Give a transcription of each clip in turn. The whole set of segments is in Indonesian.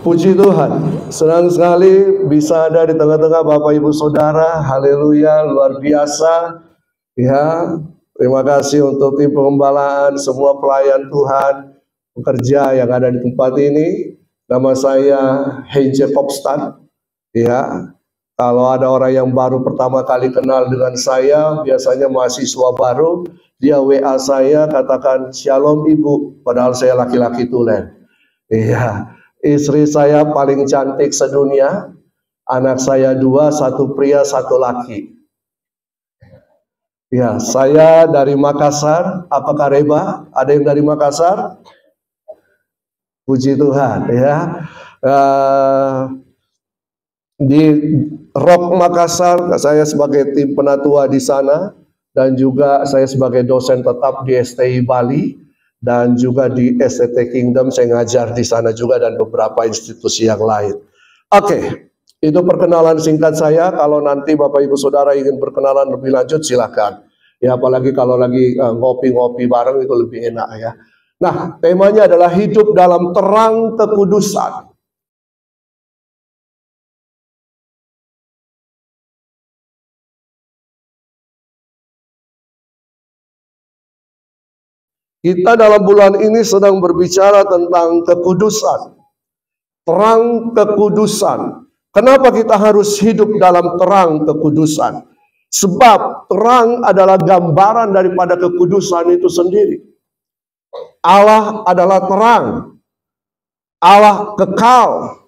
Puji Tuhan, senang sekali bisa ada di tengah-tengah Bapak Ibu Saudara. Haleluya, luar biasa. Ya, terima kasih untuk tim pengembalaan, semua pelayan Tuhan, pekerja yang ada di tempat ini. Nama saya Heinze Kopstad. Ya, kalau ada orang yang baru pertama kali kenal dengan saya, biasanya mahasiswa baru, dia WA saya katakan Shalom Ibu, padahal saya laki-laki tulen. Iya. Istri saya paling cantik sedunia, anak saya 2, 1 pria, 1 laki. Ya, saya dari Makassar. Apakah Reba? Ada yang dari Makassar? Puji Tuhan, ya. Di Rock Makassar, saya sebagai tim penatua di sana, dan juga saya sebagai dosen tetap di STI Bali. Dan juga di STT Kingdom saya ngajar di sana juga dan beberapa institusi yang lain. Oke, itu perkenalan singkat saya. Kalau nanti Bapak Ibu Saudara ingin berkenalan lebih lanjut silakan. Ya, apalagi kalau lagi ngopi-ngopi bareng itu lebih enak ya. Nah, temanya adalah hidup dalam terang kekudusan. Kita dalam bulan ini sedang berbicara tentang kekudusan. Terang kekudusan. Kenapa kita harus hidup dalam terang kekudusan? Sebab terang adalah gambaran daripada kekudusan itu sendiri. Allah adalah terang. Allah kekal.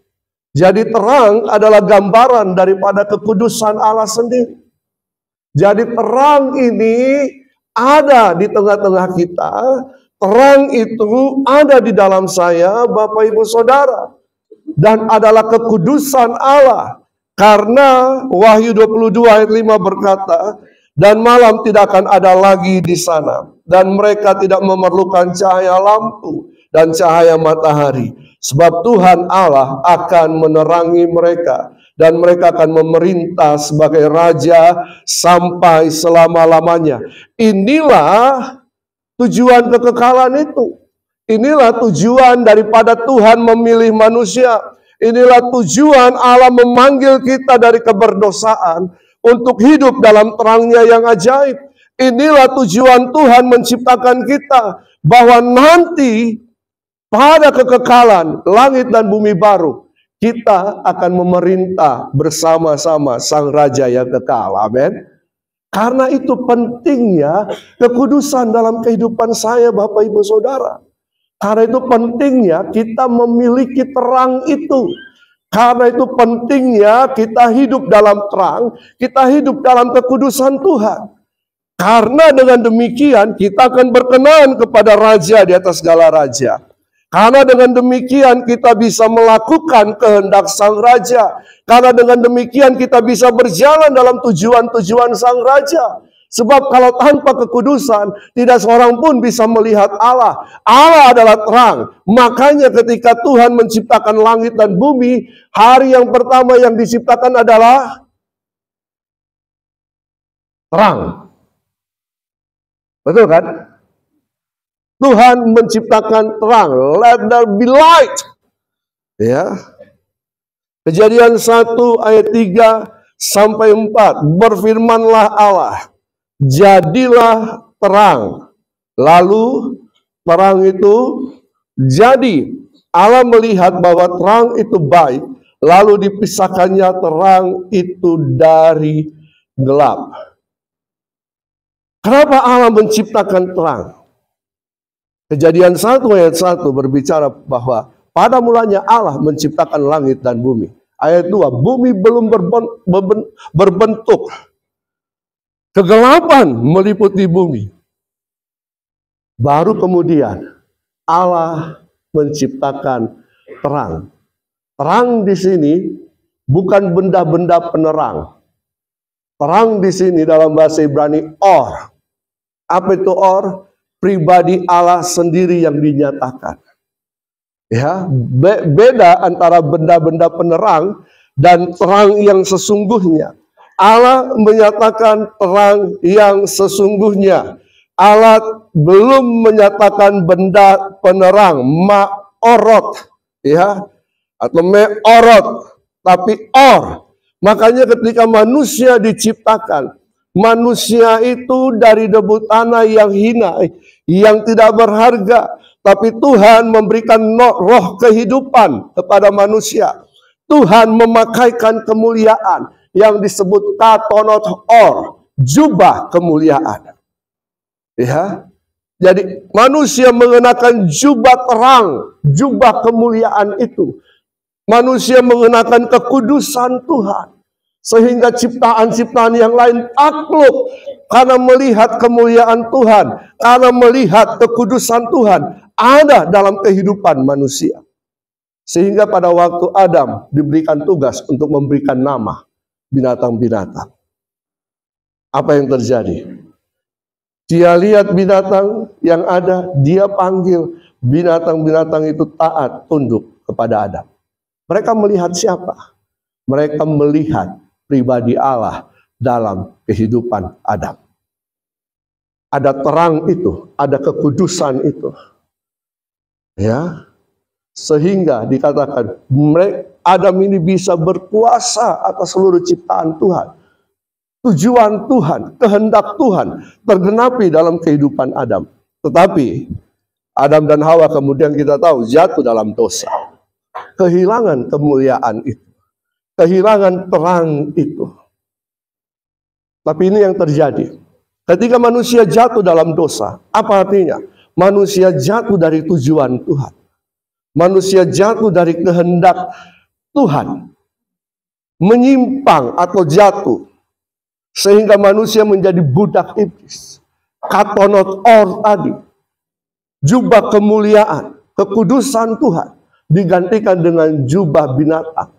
Jadi terang adalah gambaran daripada kekudusan Allah sendiri. Jadi terang ini ada di tengah-tengah kita, terang itu ada di dalam saya, Bapak Ibu Saudara, dan adalah kekudusan Allah. Karena Wahyu 22 ayat 5 berkata, dan malam tidak akan ada lagi di sana, dan mereka tidak memerlukan cahaya lampu dan cahaya matahari, sebab Tuhan Allah akan menerangi mereka. Dan mereka akan memerintah sebagai raja sampai selama-lamanya. Inilah tujuan kekekalan itu. Inilah tujuan daripada Tuhan memilih manusia. Inilah tujuan Allah memanggil kita dari keberdosaan untuk hidup dalam terangnya yang ajaib. Inilah tujuan Tuhan menciptakan kita, bahwa nanti pada kekekalan langit dan bumi baru, kita akan memerintah bersama-sama Sang Raja yang kekal. Amin. Karena itu pentingnya kekudusan dalam kehidupan saya, Bapak Ibu Saudara. Karena itu pentingnya kita memiliki terang itu. Karena itu pentingnya kita hidup dalam terang, kita hidup dalam kekudusan Tuhan. Karena dengan demikian kita akan berkenan kepada Raja di atas segala raja. Karena dengan demikian kita bisa melakukan kehendak Sang Raja. Karena dengan demikian kita bisa berjalan dalam tujuan-tujuan Sang Raja. Sebab kalau tanpa kekudusan, tidak seorang pun bisa melihat Allah. Allah adalah terang. Makanya ketika Tuhan menciptakan langit dan bumi, hari yang pertama yang diciptakan adalah terang. Betul kan? Tuhan menciptakan terang. Let there be light. Ya. Kejadian 1 ayat 3 sampai 4. Berfirmanlah Allah, jadilah terang. Lalu terang itu jadi. Allah melihat bahwa terang itu baik. Lalu dipisahkannya terang itu dari gelap. Kenapa Allah menciptakan terang? Kejadian 1 ayat 1 berbicara bahwa pada mulanya Allah menciptakan langit dan bumi. Ayat 2, bumi belum berbentuk. Kegelapan meliputi bumi. Baru kemudian Allah menciptakan terang. Terang di sini bukan benda-benda penerang. Terang di sini dalam bahasa Ibrani or. Apa itu or? Pribadi Allah sendiri yang dinyatakan. Ya, beda antara benda-benda penerang dan terang yang sesungguhnya. Allah menyatakan terang yang sesungguhnya. Allah belum menyatakan benda penerang, ma'orot, ya. atau meorot, tapi or. Makanya ketika manusia diciptakan, manusia itu dari debu tanah yang hina, yang tidak berharga, tapi Tuhan memberikan roh kehidupan kepada manusia. Tuhan memakaikan kemuliaan yang disebut katonot or, jubah kemuliaan. Ya, jadi manusia mengenakan jubah terang, jubah kemuliaan itu. Manusia mengenakan kekudusan Tuhan. Sehingga ciptaan-ciptaan yang lain takluk karena melihat kemuliaan Tuhan, karena melihat kekudusan Tuhan ada dalam kehidupan manusia. Sehingga pada waktu Adam diberikan tugas untuk memberikan nama binatang-binatang. Apa yang terjadi? Dia lihat binatang yang ada, dia panggil binatang-binatang itu taat, tunduk kepada Adam. Mereka melihat siapa? Mereka melihat pribadi Allah dalam kehidupan Adam. Ada terang itu, ada kekudusan itu. Ya, sehingga dikatakan Adam ini bisa berkuasa atas seluruh ciptaan Tuhan. Tujuan Tuhan, kehendak Tuhan tergenapi dalam kehidupan Adam. Tetapi Adam dan Hawa kemudian kita tahu jatuh dalam dosa. Kehilangan kemuliaan itu. Kehilangan terang itu. Tapi ini yang terjadi. Ketika manusia jatuh dalam dosa, apa artinya? Manusia jatuh dari tujuan Tuhan. Manusia jatuh dari kehendak Tuhan. Menyimpang atau jatuh. Sehingga manusia menjadi budak iblis. Katonot or tadi. Jubah kemuliaan, kekudusan Tuhan. Digantikan dengan jubah binatang.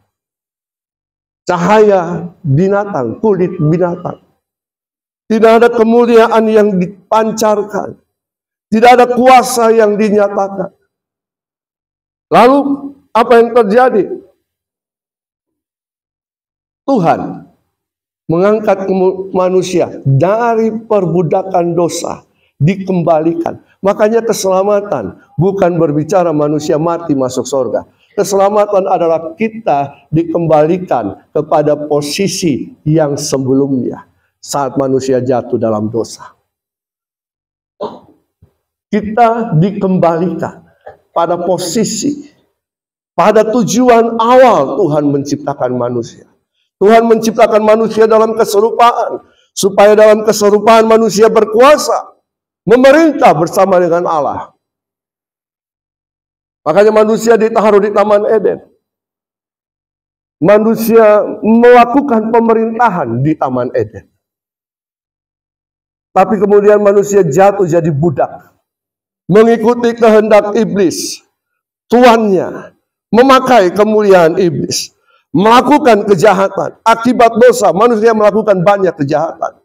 Cahaya binatang, kulit binatang. Tidak ada kemuliaan yang dipancarkan. Tidak ada kuasa yang dinyatakan. Lalu apa yang terjadi? Tuhan mengangkat manusia dari perbudakan dosa, dikembalikan. Makanya keselamatan bukan berbicara manusia mati masuk surga. Keselamatan adalah kita dikembalikan kepada posisi yang sebelumnya saat manusia jatuh dalam dosa. Kita dikembalikan pada posisi, pada tujuan awal Tuhan menciptakan manusia. Tuhan menciptakan manusia dalam keserupaan, supaya dalam keserupaan manusia berkuasa, memerintah bersama dengan Allah. Makanya manusia ditaruh di Taman Eden. Manusia melakukan pemerintahan di Taman Eden. Tapi kemudian manusia jatuh jadi budak. Mengikuti kehendak iblis. Tuannya memakai kemuliaan iblis. Melakukan kejahatan. Akibat dosa manusia melakukan banyak kejahatan.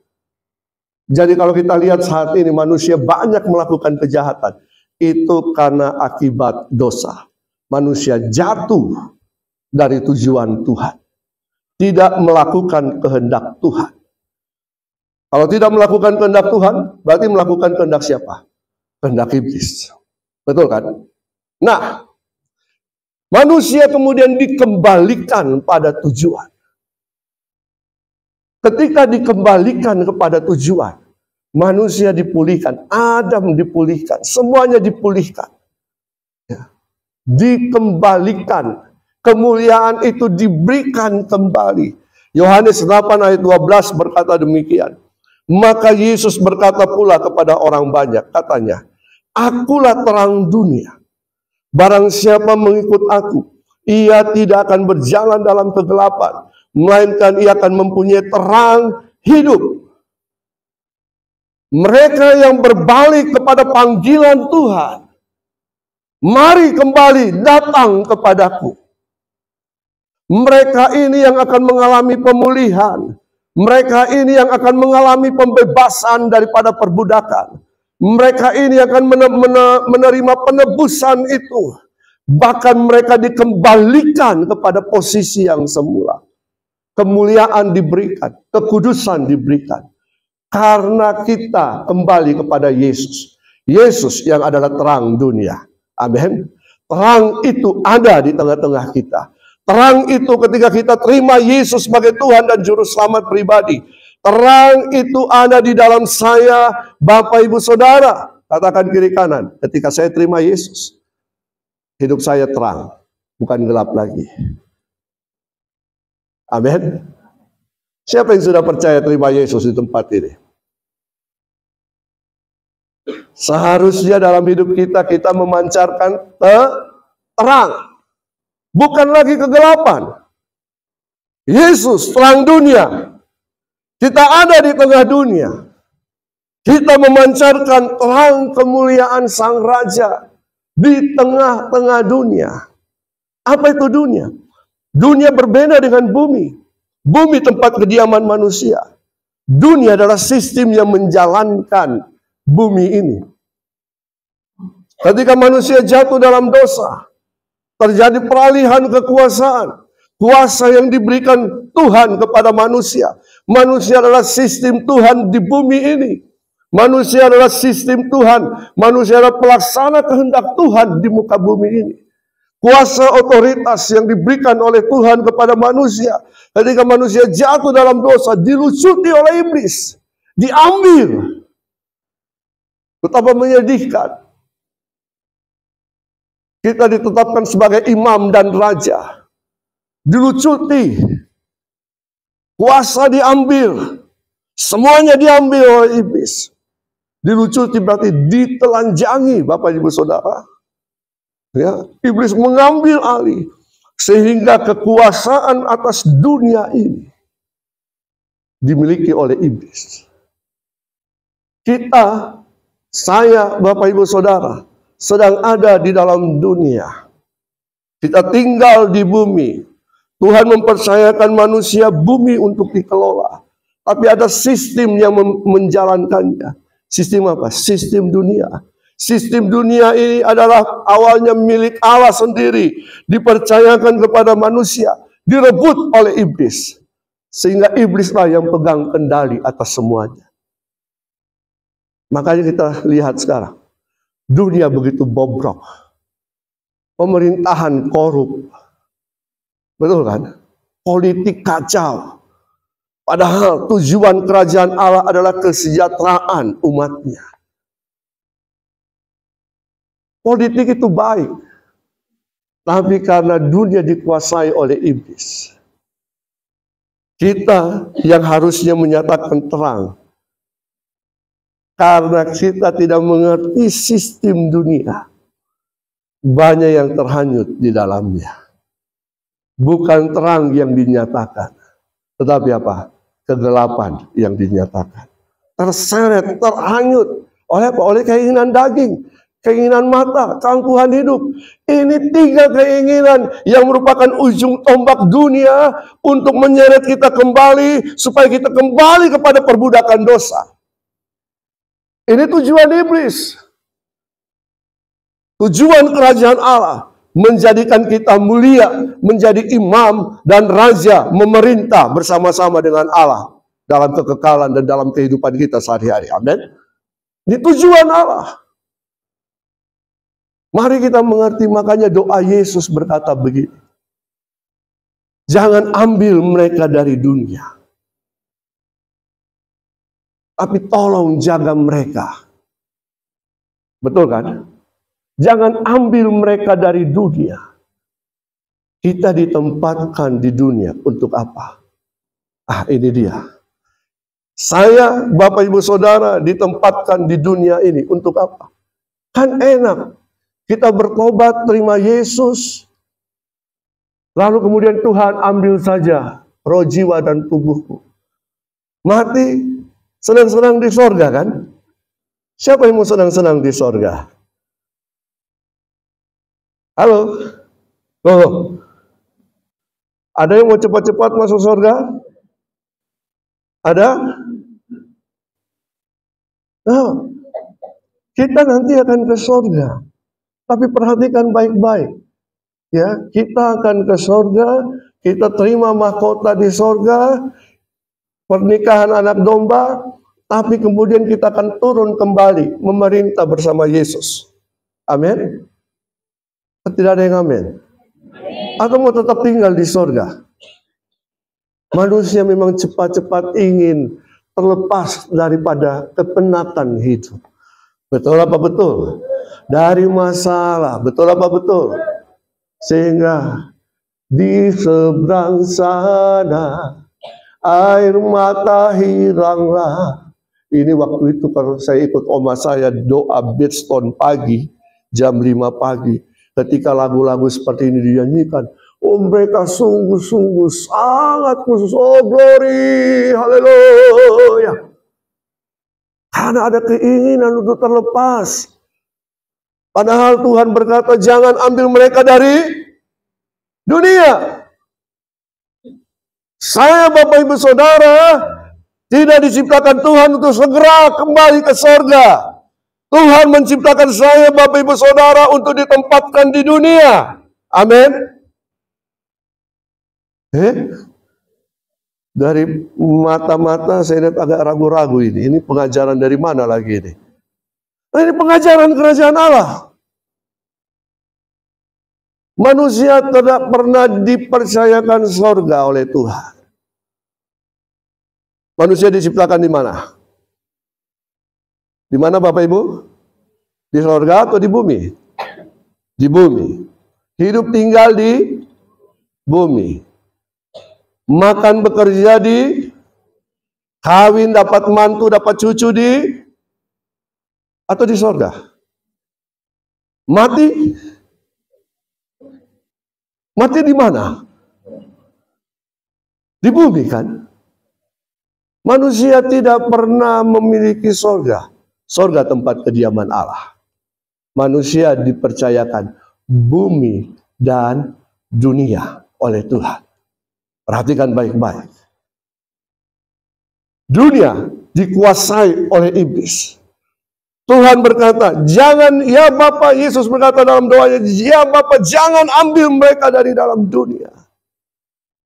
Jadi kalau kita lihat saat ini manusia banyak melakukan kejahatan. Itu karena akibat dosa. Manusia jatuh dari tujuan Tuhan. Tidak melakukan kehendak Tuhan. Kalau tidak melakukan kehendak Tuhan, berarti melakukan kehendak siapa? Kehendak iblis. Betul kan? Nah, manusia kemudian dikembalikan pada tujuan. Ketika dikembalikan kepada tujuan, manusia dipulihkan, Adam dipulihkan, semuanya dipulihkan. Ya. Dikembalikan, kemuliaan itu diberikan kembali. Yohanes 8 ayat 12 berkata demikian. Maka Yesus berkata pula kepada orang banyak, katanya, Akulah terang dunia. Barang siapa mengikut aku, ia tidak akan berjalan dalam kegelapan, melainkan ia akan mempunyai terang hidup. Mereka yang berbalik kepada panggilan Tuhan, mari kembali datang kepadaku. Mereka ini yang akan mengalami pemulihan. Mereka ini yang akan mengalami pembebasan daripada perbudakan. Mereka ini akan menerima penebusan itu. Bahkan mereka dikembalikan kepada posisi yang semula. Kemuliaan diberikan, kekudusan diberikan. Karena kita kembali kepada Yesus. Yesus yang adalah terang dunia. Amin. Terang itu ada di tengah-tengah kita. Terang itu ketika kita terima Yesus sebagai Tuhan dan Juru Selamat pribadi. Terang itu ada di dalam saya, Bapak Ibu Saudara. Katakan kiri kanan, ketika saya terima Yesus, hidup saya terang, bukan gelap lagi. Amin. Siapa yang sudah percaya terima Yesus di tempat ini? Seharusnya dalam hidup kita, kita memancarkan terang. Bukan lagi kegelapan. Yesus terang dunia. Kita ada di tengah dunia. Kita memancarkan terang kemuliaan Sang Raja di tengah-tengah dunia. Apa itu dunia? Dunia berbeda dengan bumi. Bumi tempat kediaman manusia. Dunia adalah sistem yang menjalankan bumi ini. Ketika manusia jatuh dalam dosa, terjadi peralihan kekuasaan. Kuasa yang diberikan Tuhan kepada manusia. Manusia adalah sistem Tuhan di bumi ini. Manusia adalah sistem Tuhan. Manusia adalah pelaksana kehendak Tuhan di muka bumi ini. Kuasa otoritas yang diberikan oleh Tuhan kepada manusia. Ketika manusia jatuh dalam dosa, dilucuti oleh iblis. Diambil. Betapa menyedihkan. Kita ditetapkan sebagai imam dan raja. Dilucuti. Kuasa diambil. Semuanya diambil oleh iblis. Dilucuti berarti ditelanjangi, Bapak Ibu Saudara. Ya, iblis mengambil alih. Sehingga kekuasaan atas dunia ini dimiliki oleh iblis. Kita, saya, Bapak Ibu Saudara, sedang ada di dalam dunia. Kita tinggal di bumi. Tuhan mempercayakan manusia bumi untuk dikelola. Tapi ada sistem yang menjalankannya. Sistem apa? Sistem dunia. Sistem dunia ini adalah awalnya milik Allah sendiri. Dipercayakan kepada manusia. Direbut oleh iblis. Sehingga iblislah yang pegang kendali atas semuanya. Makanya kita lihat sekarang. Dunia begitu bobrok. Pemerintahan korup. Betul kan? Politik kacau. Padahal tujuan kerajaan Allah adalah kesejahteraan umatnya. Politik itu baik. Tapi karena dunia dikuasai oleh iblis. Kita yang harusnya menyatakan terang. Karena kita tidak mengerti sistem dunia. Banyak yang terhanyut di dalamnya. Bukan terang yang dinyatakan. Tetapi apa? Kegelapan yang dinyatakan. Terseret, terhanyut. Oleh apa? Oleh keinginan daging. Keinginan mata, keangkuhan hidup. Ini 3 keinginan yang merupakan ujung tombak dunia untuk menyeret kita kembali. Supaya kita kembali kepada perbudakan dosa. Ini tujuan iblis. Tujuan kerajaan Allah. Menjadikan kita mulia, menjadi imam dan raja, memerintah bersama-sama dengan Allah dalam kekekalan dan dalam kehidupan kita sehari-hari. Amin. Ini tujuan Allah. Mari kita mengerti, makanya doa Yesus berkata begini. Jangan ambil mereka dari dunia. Tapi tolong jaga mereka. Betul kan? Jangan ambil mereka dari dunia. Kita ditempatkan di dunia untuk apa? Ini dia. Saya, Bapak Ibu Saudara, ditempatkan di dunia ini untuk apa? Kan enak. Kita bertobat, terima Yesus. Lalu kemudian Tuhan ambil saja roh, jiwa, dan tubuhku. Mati, senang-senang di sorga kan? Siapa yang mau senang-senang di sorga? Halo? Oh. Ada yang mau cepat-cepat masuk surga? Ada? Nah, kita nanti akan ke surga. Tapi perhatikan baik-baik. Ya, kita akan ke surga, kita terima mahkota di surga, pernikahan anak domba, tapi kemudian kita akan turun kembali memerintah bersama Yesus. Amin. Tidak ada yang amin. Atau mau tetap tinggal di sorga? Manusia memang cepat-cepat ingin terlepas daripada kepenatan hidup. Betul apa betul? Dari masalah, betul apa betul? Sehingga di seberang sana air mata hilanglah. Ini waktu itu kalau saya ikut oma saya doa bedstone pagi, jam 5 pagi. Ketika lagu-lagu seperti ini dinyanyikan, oh mereka sungguh-sungguh sangat khusus. Oh glory, haleluya. Karena ada keinginan untuk terlepas. Padahal Tuhan berkata jangan ambil mereka dari dunia. Saya Bapak Ibu Saudara tidak diciptakan Tuhan untuk segera kembali ke sorga. Tuhan menciptakan saya Bapak Ibu Saudara untuk ditempatkan di dunia. Amin. Dari mata-mata saya lihat agak ragu-ragu ini. Ini pengajaran dari mana lagi ini? Ini pengajaran kerajaan Allah. Manusia tidak pernah dipercayakan sorga oleh Tuhan. Manusia diciptakan di mana? Di mana Bapak Ibu? Di sorga atau di bumi? Di bumi. Hidup tinggal di bumi. Makan bekerja di, kawin dapat mantu dapat cucu di, atau di sorga? Mati? Mati di mana? Di bumi kan? Manusia tidak pernah memiliki sorga. Sorga tempat kediaman Allah. Manusia dipercayakan bumi dan dunia oleh Tuhan. Perhatikan baik-baik. Dunia dikuasai oleh iblis. Tuhan berkata, jangan, ya Bapa, Yesus berkata dalam doanya, ya Bapa, jangan ambil mereka dari dalam dunia.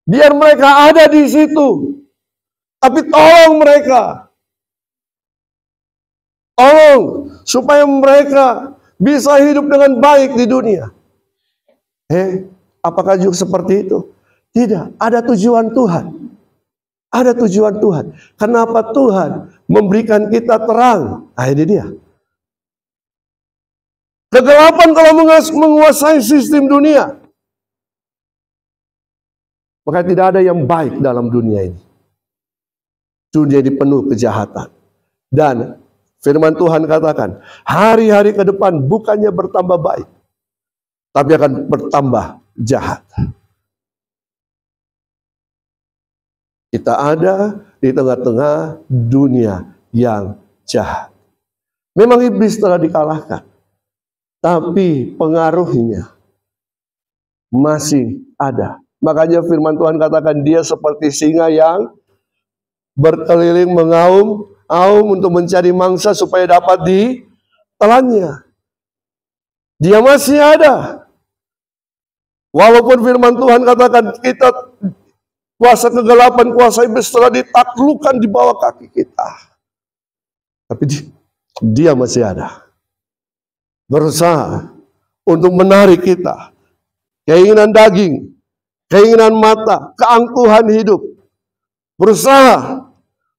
Biar mereka ada di situ. Tapi tolong mereka. Tolong supaya mereka bisa hidup dengan baik di dunia. Apakah juga seperti itu? Tidak, ada tujuan Tuhan. Ada tujuan Tuhan. Kenapa Tuhan memberikan kita terang? Nah, ini dia. Kegelapan kalau menguasai sistem dunia, maka tidak ada yang baik dalam dunia ini. Dunia ini penuh kejahatan. Dan firman Tuhan katakan, hari-hari ke depan bukannya bertambah baik, tapi akan bertambah jahat. Kita ada di tengah-tengah dunia yang jahat. Memang iblis telah dikalahkan, tapi pengaruhnya masih ada. Makanya firman Tuhan katakan dia seperti singa yang berkeliling mengaum untuk mencari mangsa supaya dapat ditelannya. Dia masih ada. Walaupun firman Tuhan katakan kita kuasa kegelapan, kuasa iblis telah ditaklukkan di bawah kaki kita. Tapi dia masih ada. Berusaha untuk menarik kita. Keinginan daging, keinginan mata, keangkuhan hidup. Berusaha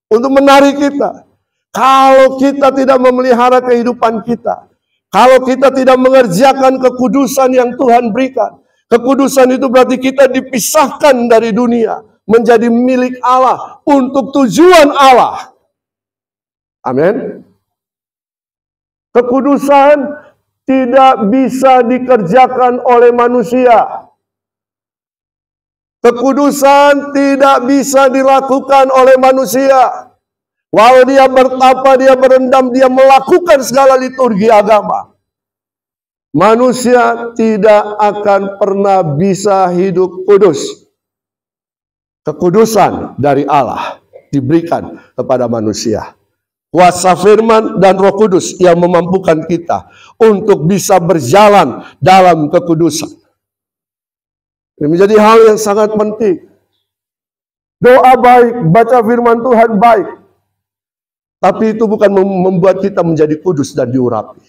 untuk menarik kita. Kalau kita tidak memelihara kehidupan kita, kalau kita tidak mengerjakan kekudusan yang Tuhan berikan, kekudusan itu berarti kita dipisahkan dari dunia, menjadi milik Allah untuk tujuan Allah. Amin. Kekudusan tidak bisa dikerjakan oleh manusia. Kekudusan tidak bisa dilakukan oleh manusia. Walau dia bertapa, dia berendam, dia melakukan segala liturgi agama, manusia tidak akan pernah bisa hidup kudus. Kekudusan dari Allah diberikan kepada manusia. Kuasa firman dan Roh Kudus yang memampukan kita untuk bisa berjalan dalam kekudusan. Ini menjadi hal yang sangat penting. Doa baik, baca firman Tuhan baik. Tapi itu bukan membuat kita menjadi kudus dan diurapi.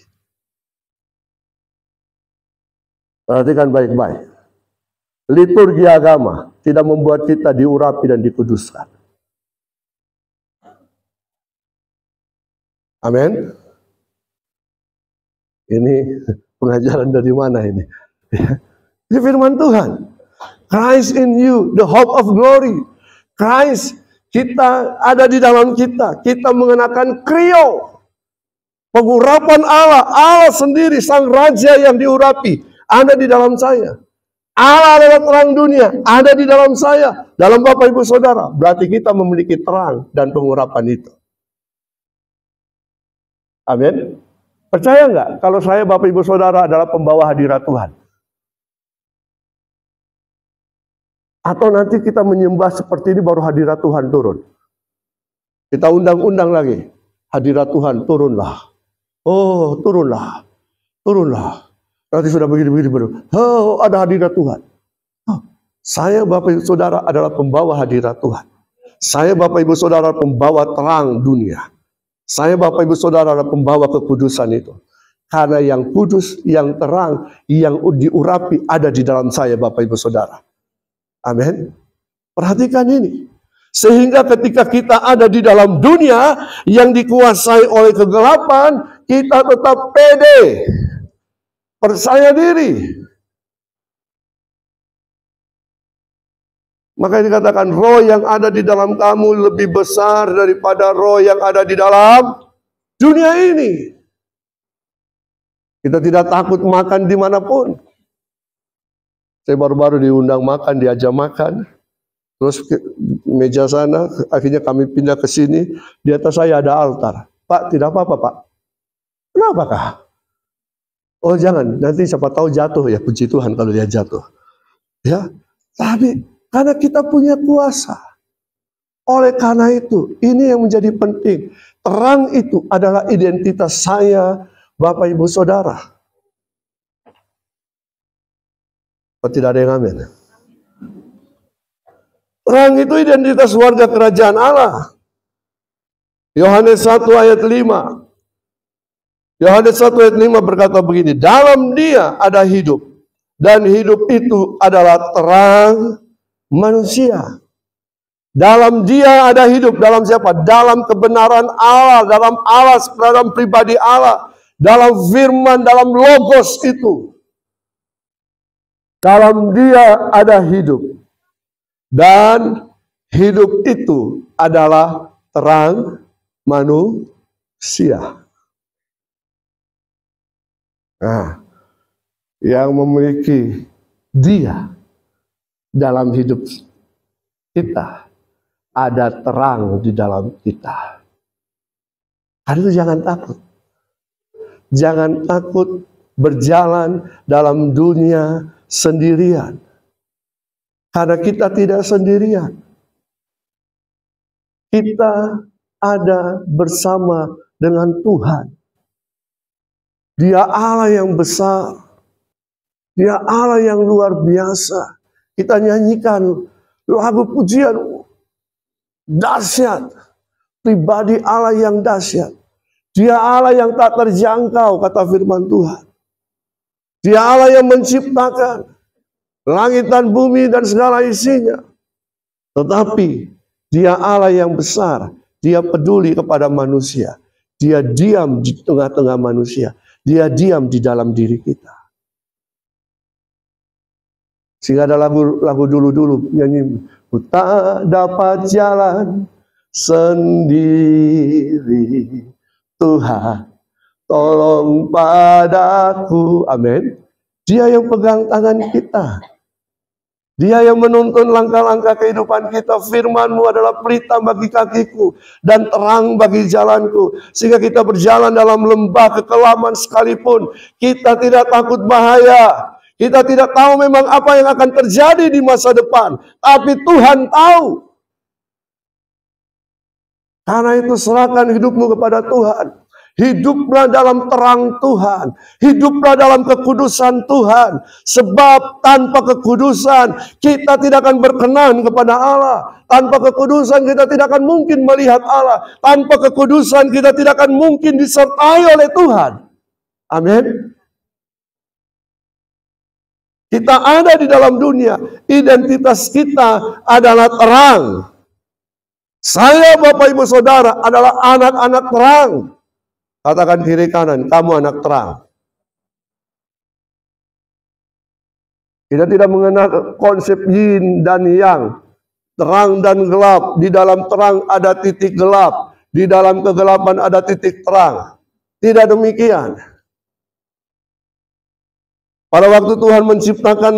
Perhatikan baik-baik. Liturgi agama tidak membuat kita diurapi dan dikuduskan. Amin. Ini pengajaran dari mana ini? Ini firman Tuhan. Christ in you, the hope of glory. Christ, kita ada di dalam kita. Kita mengenakan krio. Pengurapan Allah. Allah sendiri, sang raja yang diurapi, ada di dalam saya. Allah adalah terang dunia, ada di dalam saya. Dalam Bapak Ibu Saudara, berarti kita memiliki terang dan pengurapan itu. Amin. Percaya nggak kalau saya Bapak Ibu Saudara adalah pembawa hadirat Tuhan? Atau nanti kita menyembah seperti ini baru hadirat Tuhan turun? Kita undang-undang lagi. Hadirat Tuhan turunlah. Oh, turunlah. Turunlah. Nanti sudah begini-begini baru. Oh, ada hadirat Tuhan. Oh, saya Bapak Ibu Saudara adalah pembawa hadirat Tuhan. Saya Bapak Ibu Saudara pembawa terang dunia. Saya Bapak Ibu Saudara adalah pembawa kekudusan itu. Karena yang kudus, yang terang, yang diurapi ada di dalam saya Bapak Ibu Saudara. Amin. Perhatikan ini. Sehingga ketika kita ada di dalam dunia yang dikuasai oleh kegelapan, kita tetap pede. Percaya diri. Maka dikatakan roh yang ada di dalam kamu lebih besar daripada roh yang ada di dalam dunia ini. Kita tidak takut makan dimanapun. Saya baru-baru diundang makan, diajak makan. Terus ke meja sana, akhirnya kami pindah ke sini. Di atas saya ada altar. Pak, tidak apa-apa Pak. Kenapa kah? Oh jangan, nanti siapa tahu jatuh ya, puji Tuhan kalau dia jatuh. Ya, tapi karena kita punya kuasa. Oleh karena itu, ini yang menjadi penting. Terang itu adalah identitas saya, Bapak Ibu Saudara. Oh, tidak ada yang amin. Terang itu identitas warga kerajaan Allah. Yohanes 1 ayat 5. Yohanes 1 ayat 5 berkata begini, dalam Dia ada hidup, dan hidup itu adalah terang manusia. Dalam Dia ada hidup, dalam siapa? Dalam kebenaran Allah, dalam pribadi Allah, dalam firman, dalam logos itu. Dalam Dia ada hidup, dan hidup itu adalah terang manusia. Nah, yang memiliki Dia dalam hidup kita, ada terang di dalam kita. Karena itu jangan takut. Jangan takut berjalan dalam dunia sendirian. Karena kita tidak sendirian. Kita ada bersama dengan Tuhan. Dia Allah yang besar. Dia Allah yang luar biasa. Kita nyanyikan lagu pujian dahsyat. Pribadi Allah yang dahsyat. Dia Allah yang tak terjangkau, kata firman Tuhan. Dia Allah yang menciptakan langit dan bumi dan segala isinya. Tetapi Dia Allah yang besar. Dia peduli kepada manusia. Dia diam di tengah-tengah manusia. Dia diam di dalam diri kita. Sehingga ada lagu dulu-dulu nyanyi, ku tak dapat jalan sendiri, Tuhan tolong padaku. Amin. Dia yang pegang tangan kita. Dia yang menuntun langkah-langkah kehidupan kita. Firman-Mu adalah pelita bagi kakiku dan terang bagi jalanku. Sehingga kita berjalan dalam lembah kekelaman sekalipun, kita tidak takut bahaya. Kita tidak tahu memang apa yang akan terjadi di masa depan. Tapi Tuhan tahu. Karena itu serahkan hidupmu kepada Tuhan. Hiduplah dalam terang Tuhan. Hiduplah dalam kekudusan Tuhan. Sebab tanpa kekudusan kita tidak akan berkenan kepada Allah. Tanpa kekudusan kita tidak akan mungkin melihat Allah. Tanpa kekudusan kita tidak akan mungkin disertai oleh Tuhan. Amin. Kita ada di dalam dunia. Identitas kita adalah terang. Saya, Bapak Ibu Saudara, adalah anak-anak terang. Katakan kiri kanan, kamu anak terang. Kita tidak mengenal konsep yin dan yang, terang dan gelap. Di dalam terang ada titik gelap, di dalam kegelapan ada titik terang. Tidak demikian. Pada waktu Tuhan menciptakan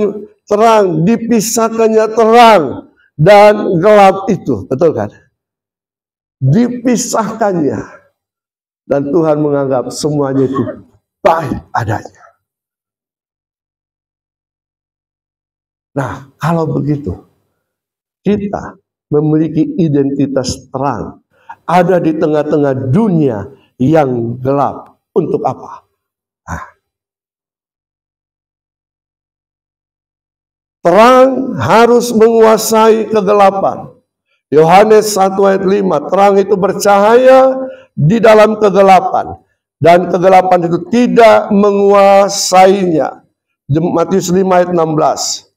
terang, dipisahkannya terang dan gelap itu, betul kan? Dipisahkannya. Dan Tuhan menganggap semuanya itu baik adanya. Nah, kalau begitu, kita memiliki identitas terang, ada di tengah-tengah dunia yang gelap. Untuk apa? Nah, terang harus menguasai kegelapan. Yohanes 1 ayat 5, terang itu bercahaya di dalam kegelapan, dan kegelapan itu tidak menguasainya. Matius 5 ayat 16.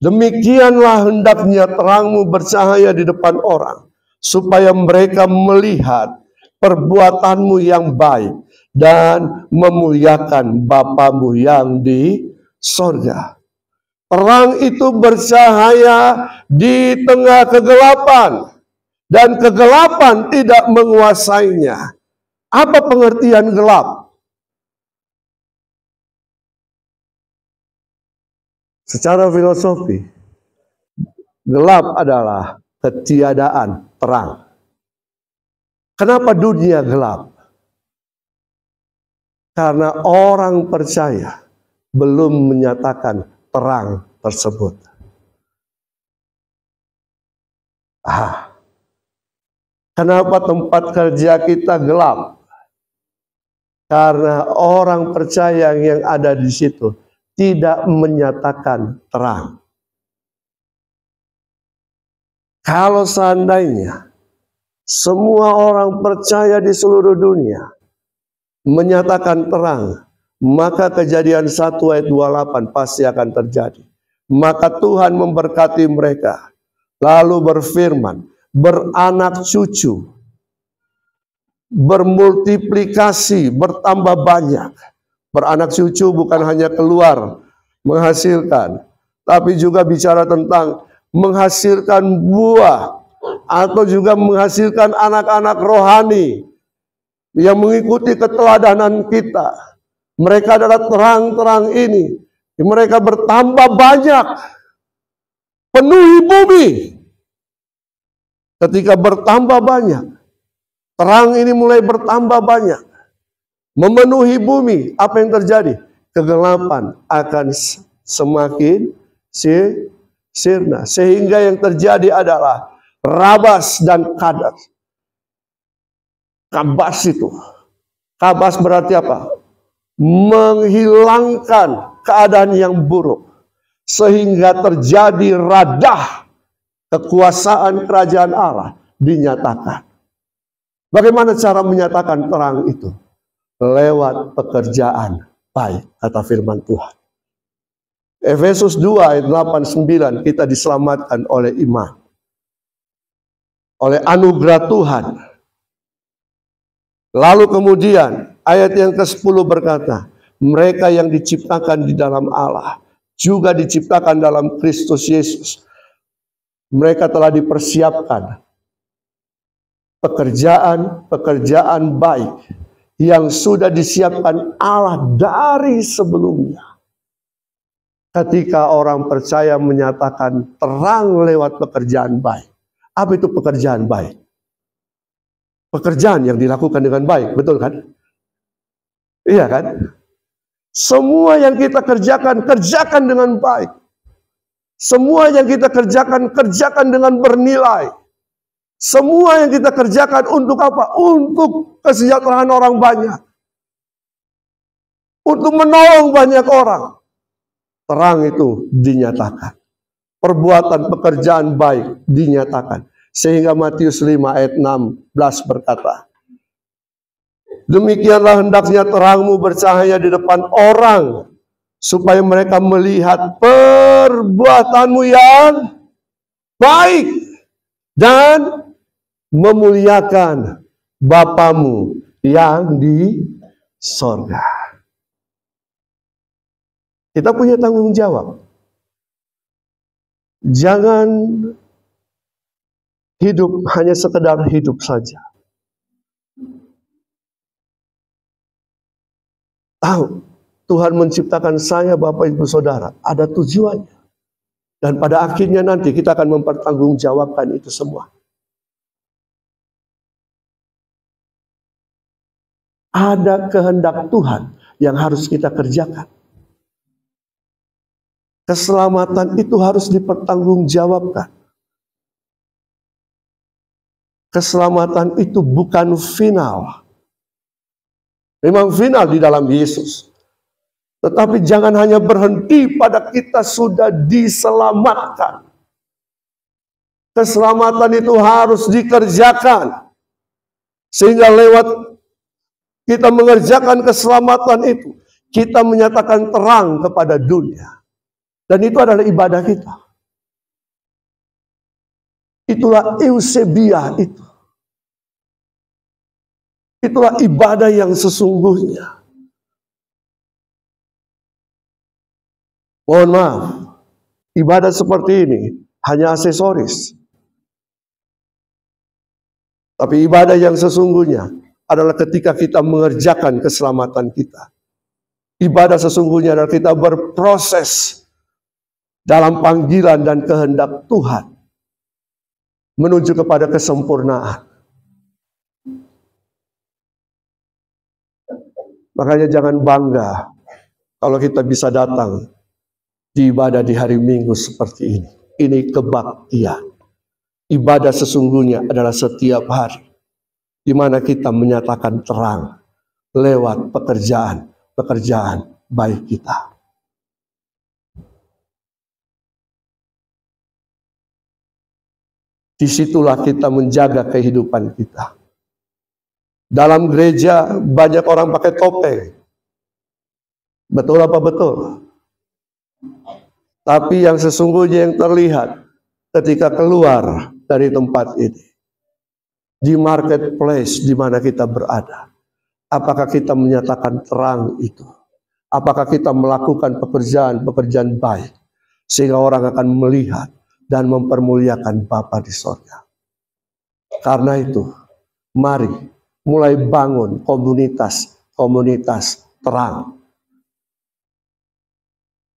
Demikianlah hendaknya terangmu bercahaya di depan orang, supaya mereka melihat perbuatanmu yang baik dan memuliakan Bapamu yang di sorga. Terang itu bercahaya di tengah kegelapan, dan kegelapan tidak menguasainya. Apa pengertian gelap? Secara filosofi, gelap adalah ketiadaan terang. Kenapa dunia gelap? Karena orang percaya belum menyatakan terang tersebut. Kenapa tempat kerja kita gelap? Karena orang percaya yang ada di situ tidak menyatakan terang. Kalau seandainya semua orang percaya di seluruh dunia menyatakan terang, maka Kejadian 1 ayat 28 pasti akan terjadi. Maka Tuhan memberkati mereka, lalu berfirman, beranak cucu, bermultiplikasi, bertambah banyak. Beranak cucu bukan hanya keluar menghasilkan, tapi juga bicara tentang menghasilkan buah, atau juga menghasilkan anak-anak rohani yang mengikuti keteladanan kita. Mereka adalah terang-terang ini. Mereka bertambah banyak, penuhi bumi. Ketika bertambah banyak, terang ini mulai bertambah banyak, memenuhi bumi. Apa yang terjadi? Kegelapan akan semakin sirna. Sehingga yang terjadi adalah rabas dan kadas. Kabas itu. Kabas berarti apa? Menghilangkan keadaan yang buruk. Sehingga terjadi radah kekuasaan kerajaan Allah dinyatakan. Bagaimana cara menyatakan terang itu? Lewat pekerjaan baik, kata firman Tuhan. Efesus 2 ayat 8-9, kita diselamatkan oleh iman, oleh anugerah Tuhan. Lalu kemudian ayat yang ke-10 berkata, mereka yang diciptakan di dalam Allah juga diciptakan dalam Kristus Yesus. Mereka telah dipersiapkan pekerjaan baik yang sudah disiapkan Allah dari sebelumnya. Ketika orang percaya menyatakan terang lewat pekerjaan baik. Apa itu pekerjaan baik? Pekerjaan yang dilakukan dengan baik, betul kan? Iya kan? Semua yang kita kerjakan, kerjakan dengan baik. Semua yang kita kerjakan, kerjakan dengan bernilai. Semua yang kita kerjakan untuk apa? Untuk kesejahteraan orang banyak. Untuk menolong banyak orang. Terang itu dinyatakan. Perbuatan pekerjaan baik dinyatakan. Sehingga Matius 5 ayat 16 berkata, demikianlah hendaknya terangmu bercahaya di depan orang, supaya mereka melihat perbuatanmu yang baik dan memuliakan Bapamu yang di sorga. Kita punya tanggung jawab. Jangan hidup hanya sekedar hidup saja. Tahu, Tuhan menciptakan saya, Bapak Ibu Saudara, ada tujuannya. Dan pada akhirnya nanti kita akan mempertanggungjawabkan itu semua. Ada kehendak Tuhan yang harus kita kerjakan. Keselamatan itu harus dipertanggungjawabkan. Keselamatan itu bukan final. Memang final di dalam Yesus. Tetapi jangan hanya berhenti pada kita sudah diselamatkan. Keselamatan itu harus dikerjakan. Sehingga lewat kita mengerjakan keselamatan itu, kita menyatakan terang kepada dunia. Dan itu adalah ibadah kita. Itulah eusebia itu. Itulah ibadah yang sesungguhnya. Mohon maaf, ibadah seperti ini hanya aksesoris. Tapi ibadah yang sesungguhnya adalah ketika kita mengerjakan keselamatan kita. Ibadah sesungguhnya adalah kita berproses dalam panggilan dan kehendak Tuhan menuju kepada kesempurnaan. Makanya jangan bangga kalau kita bisa datang di ibadah di hari Minggu seperti ini. Ini kebaktian. Ibadah sesungguhnya adalah setiap hari di mana kita menyatakan terang lewat pekerjaan baik kita. Disitulah kita menjaga kehidupan kita. Dalam gereja banyak orang pakai topeng. Betul apa betul? Tapi yang sesungguhnya yang terlihat ketika keluar dari tempat ini, di marketplace di mana kita berada, apakah kita menyatakan terang itu? Apakah kita melakukan pekerjaan baik sehingga orang akan melihat dan mempermuliakan Bapa di sorga. Karena itu, mari mulai bangun komunitas terang.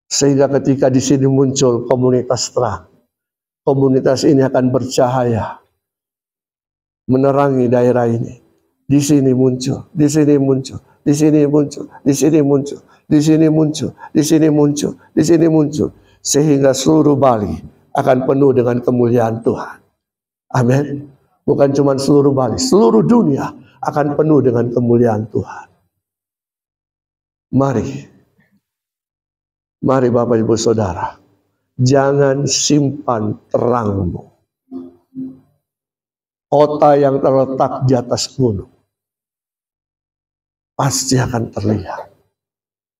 Sehingga ketika di sini muncul komunitas terang, komunitas ini akan bercahaya, menerangi daerah ini. Di sini muncul, di sini muncul, di sini muncul, di sini muncul, di sini muncul, di sini muncul, di sini muncul, sehingga seluruh Bali akan penuh dengan kemuliaan Tuhan. Amin. Bukan cuma seluruh Bali, seluruh dunia akan penuh dengan kemuliaan Tuhan. Mari Bapak Ibu Saudara, jangan simpan terangmu. Kota yang terletak di atas gunung pasti akan terlihat.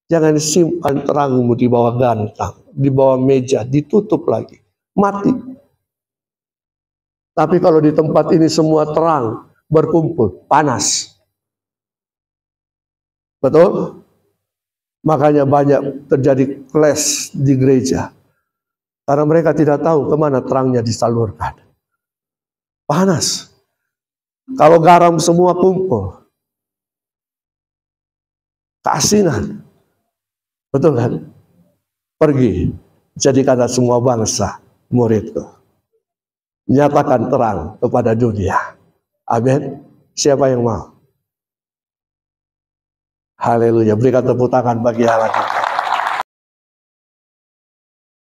Jangan simpan terangmu di bawah gantang, di bawah meja, ditutup lagi. Mati. Tapi kalau di tempat ini semua terang berkumpul, panas. Betul? Makanya banyak terjadi clash di gereja. Karena mereka tidak tahu kemana terangnya disalurkan. Panas. Kalau garam semua kumpul, keasinan. Betul kan? Pergi, jadikanlah semua bangsa muridku. Nyatakan terang kepada dunia. Amin. Siapa yang mau? Haleluya. Berikan tepuk tangan bagi Allah kita.